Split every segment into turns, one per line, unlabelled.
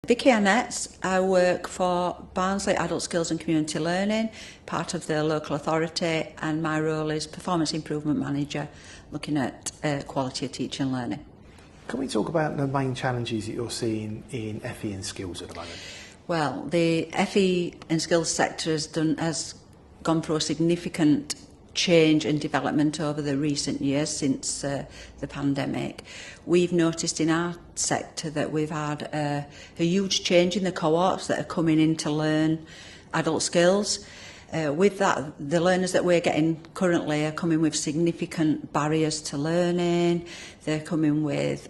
Vikki Arnettes, I work for Barnsley Adult Skills and Community Learning, part of the local authority, and my role is Performance Improvement Manager, looking at quality of teaching and learning.
Can we talk about the main challenges that you're seeing in FE and skills at the moment?
Well, the FE and skills sector has gone through a significant change and development over the recent years since the pandemic. We've noticed in our sector that we've had a huge change in the cohorts that are coming in to learn adult skills. With that, the learners that we're getting currently are coming with significant barriers to learning. They're coming with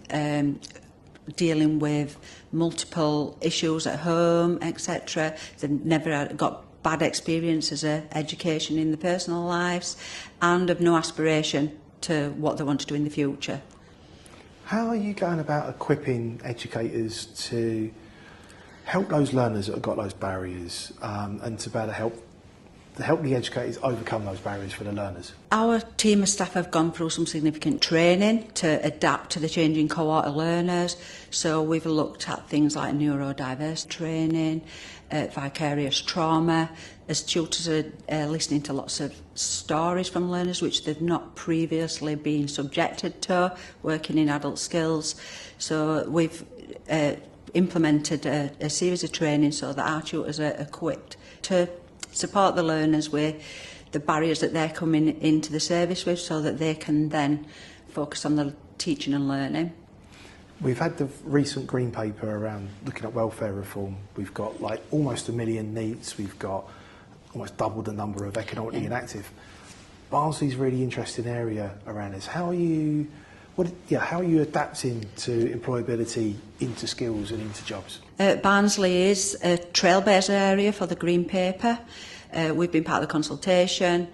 dealing with multiple issues at home, etc. They've never got bad experience as education in their personal lives and have no aspiration to what they want to do in the future.
How are you going about equipping educators to help those learners that have got those barriers and to be able to help the educators overcome those barriers for the learners?
Our team of staff have gone through some significant training to adapt to the changing cohort of learners. So we've looked at things like neurodiverse training, vicarious trauma, as tutors are listening to lots of stories from learners which they've not previously been subjected to, working in adult skills. So we've implemented a series of training so that our tutors are equipped to support the learners with the barriers that they're coming into the service with so that they can then focus on the teaching and learning.
We've had the recent green paper around looking at welfare reform. We've got like almost 1 million NEETs. We've got almost double the number of economically inactive. Barnsley's a really interesting area around this. How are you adapting to employability into skills and into jobs?
Barnsley is a trailblazer area for the green paper. We've been part of the consultation,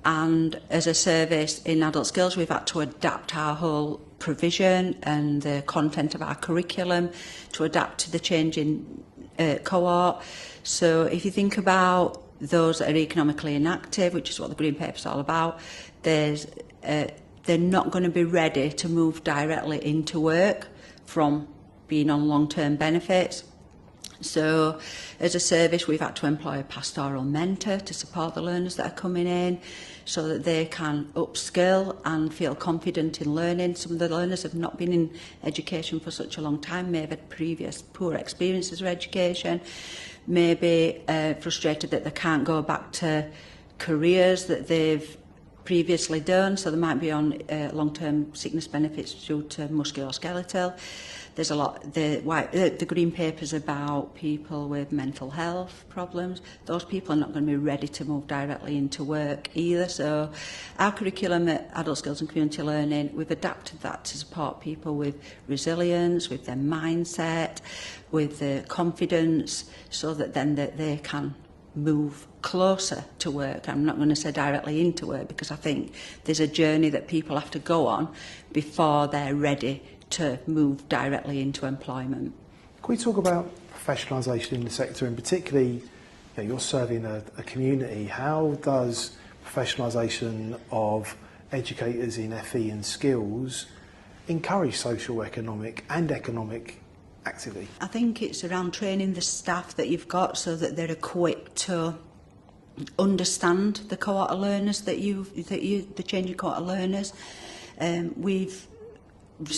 and as a service in adult skills we've had to adapt our whole provision and the content of our curriculum to adapt to the changing cohort. So if you think about those that are economically inactive, which is what the green paper is all about, they're not going to be ready to move directly into work from being on long-term benefits. So as a service we've had to employ a pastoral mentor to support the learners that are coming in so that they can upskill and feel confident in learning. Some of the learners have not been in education for such a long time, may have had previous poor experiences with education, may be frustrated that they can't go back to careers that they've previously done, so they might be on long-term sickness benefits due to musculoskeletal. There's a lot. The green paper is about people with mental health problems. Those people are not going to be ready to move directly into work either. So our curriculum at Adult Skills and Community Learning, we've adapted that to support people with resilience, with their mindset, with their confidence, so that then they can move closer to work. I'm not going to say directly into work, because I think there's a journey that people have to go on before they're ready to move directly into employment.
Can we talk about professionalisation in the sector, and particularly you're serving a community? How does professionalisation of educators in FE and skills encourage social, economic and economic activity?
I think it's around training the staff that you've got so that they're equipped to understand the cohort of learners the changing cohort of learners. We've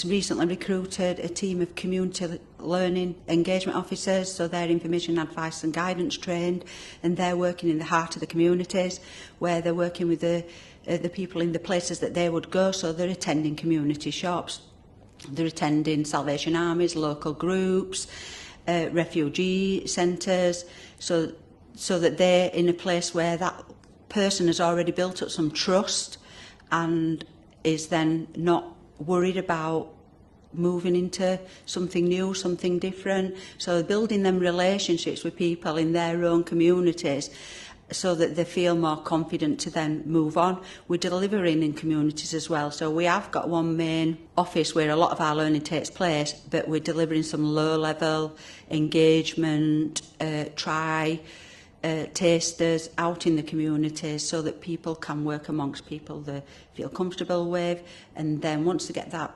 recently recruited a team of community learning engagement officers, so they're information, advice and guidance trained, and they're working in the heart of the communities where they're working with the people in the places that they would go. So they're attending community shops, they're attending Salvation Armies, local groups, refugee centres, so that they're in a place where that person has already built up some trust and is then not worried about moving into something new, something different. So building them relationships with people in their own communities so that they feel more confident to then move on. We're delivering in communities as well. So we have got one main office where a lot of our learning takes place, but we're delivering some low-level engagement, tasters out in the communities so that people can work amongst people they feel comfortable with, and then once they get that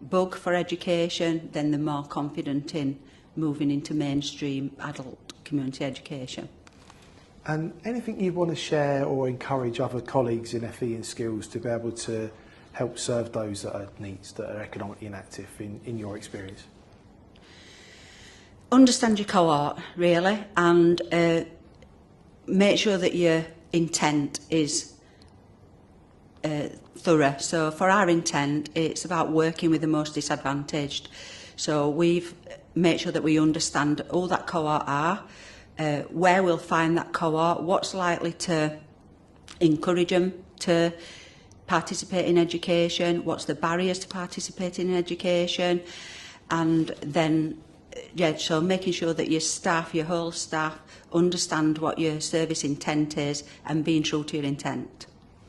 bug for education, then they're more confident in moving into mainstream adult community education.
And anything you want to share or encourage other colleagues in FE and skills to be able to help serve those that are NEETs, that are economically inactive in your experience?
Understand your cohort, really, and make sure that your intent is thorough. So for our intent, it's about working with the most disadvantaged. So we've made sure that we understand who that cohort are, where we'll find that cohort, what's likely to encourage them to participate in education, what's the barriers to participating in education, and then so making sure that your staff, your whole staff, understand what your service intent is and being true to your intent.